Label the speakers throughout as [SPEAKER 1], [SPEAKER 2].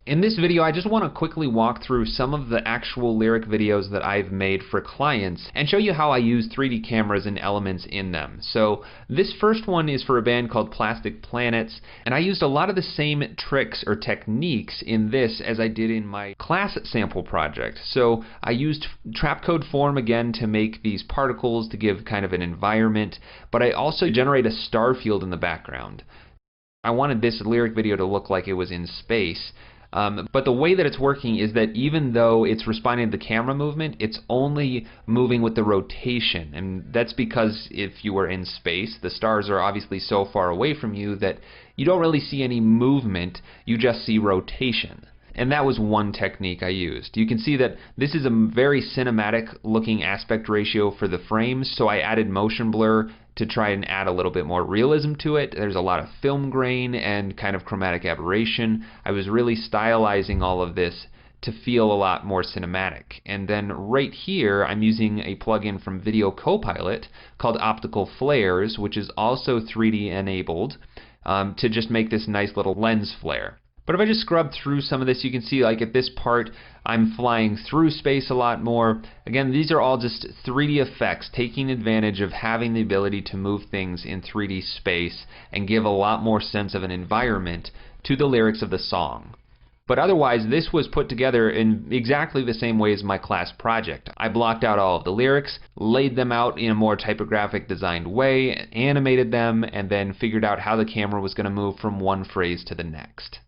[SPEAKER 1] In this video, I just want to quickly walk through some of the actual lyric videos that I've made for clients and show you how I use 3D cameras and elements in them. So this first one is for a band called Plastic Planets, and I used a lot of the same tricks or techniques in this as I did in my class sample project. So I used trapcode form again to make these particles to give kind of an environment, but I also generate a star field in the background. I wanted this lyric video to look like it was in space. But the way that it's working is that even though it's responding to the camera movement, it's only moving with the rotation. And that's because if you were in space, the stars are obviously so far away from you that you don't really see any movement, you just see rotation. And that was one technique I used. You can see that this is a very cinematic looking aspect ratio for the frames, so I added motion blur to try and add a little bit more realism to it. There's a lot of film grain and kind of chromatic aberration. I was really stylizing all of this to feel a lot more cinematic. And then right here, I'm using a plugin from Video Copilot called Optical Flares, which is also 3D enabled, to just make this nice little lens flare. But if I just scrub through some of this, you can see like at this part, I'm flying through space a lot more. Again, these are all just 3D effects, taking advantage of having the ability to move things in 3D space and give a lot more sense of an environment to the lyrics of the song. But otherwise, this was put together in exactly the same way as my class project. I blocked out all of the lyrics, laid them out in a more typographic designed way, animated them, and then figured out how the camera was going to move from one phrase to the next.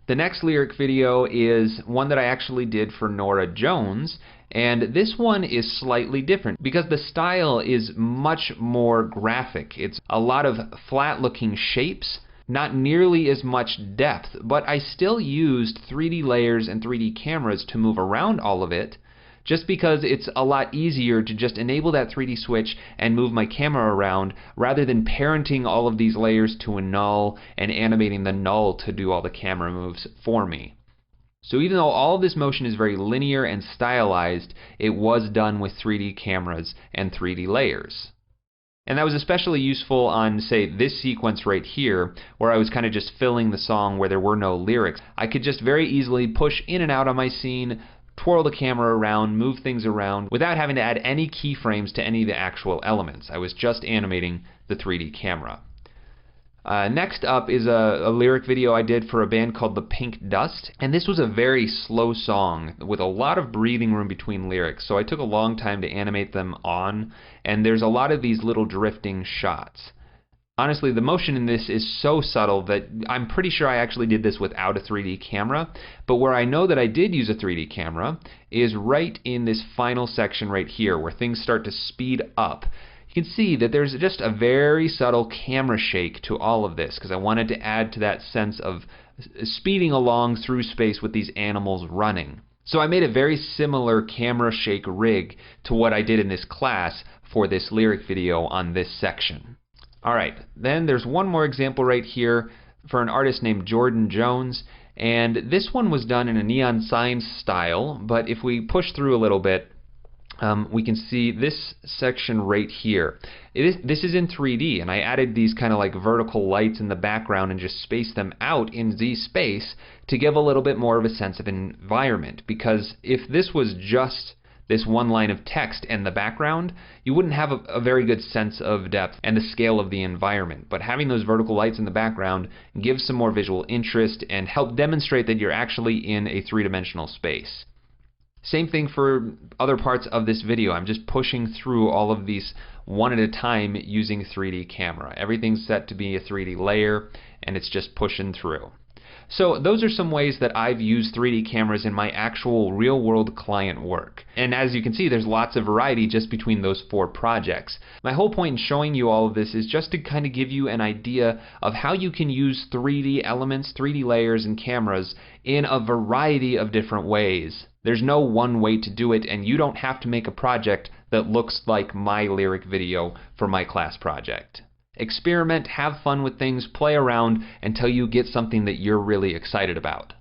[SPEAKER 1] The next lyric video is one that I actually did for Norah Jones, and this one is slightly different because the style is much more graphic. It's a lot of flat looking shapes, not nearly as much depth, but I still used 3D layers and 3D cameras to move around all of it, just because it's a lot easier to just enable that 3D switch and move my camera around rather than parenting all of these layers to a null and animating the null to do all the camera moves for me. So even though all of this motion is very linear and stylized, it was done with 3D cameras and 3D layers. And that was especially useful on, say, this sequence right here, where I was kind of just filling the song where there were no lyrics. I could just very easily push in and out on my scene, twirl the camera around, move things around, without having to add any keyframes to any of the actual elements. I was just animating the 3D camera. Next up is a lyric video I did for a band called The Pink Dust, and this was a very slow song with a lot of breathing room between lyrics, so I took a long time to animate them on, and there's a lot of these little drifting shots. Honestly, the motion in this is so subtle that I'm pretty sure I actually did this without a 3D camera, but where I know that I did use a 3D camera is right in this final section right here where things start to speed up. You can see that there's just a very subtle camera shake to all of this because I wanted to add to that sense of speeding along through space with these animals running. So I made a very similar camera shake rig to what I did in this class for this lyric video on this section. Alright, then there's one more example right here for an artist named Jordan Jones, and this one was done in a neon sign style, but if we push through a little bit, we can see this section right here. This is in 3D, and I added these kind of like vertical lights in the background and just spaced them out in Z space to give a little bit more of a sense of environment, because if this was just this one line of text and the background, you wouldn't have a very good sense of depth and the scale of the environment. But having those vertical lights in the background gives some more visual interest and help demonstrate that you're actually in a three-dimensional space. Same thing for other parts of this video. I'm just pushing through all of these one at a time using 3D camera. Everything's set to be a 3D layer, and it's just pushing through. So those are some ways that I've used 3D cameras in my actual real-world client work. And as you can see, there's lots of variety just between those 4 projects. My whole point in showing you all of this is just to kind of give you an idea of how you can use 3D elements, 3D layers, and cameras in a variety of different ways. There's no one way to do it, and you don't have to make a project that looks like my lyric video for my class project. Experiment, have fun with things, play around until you get something that you're really excited about.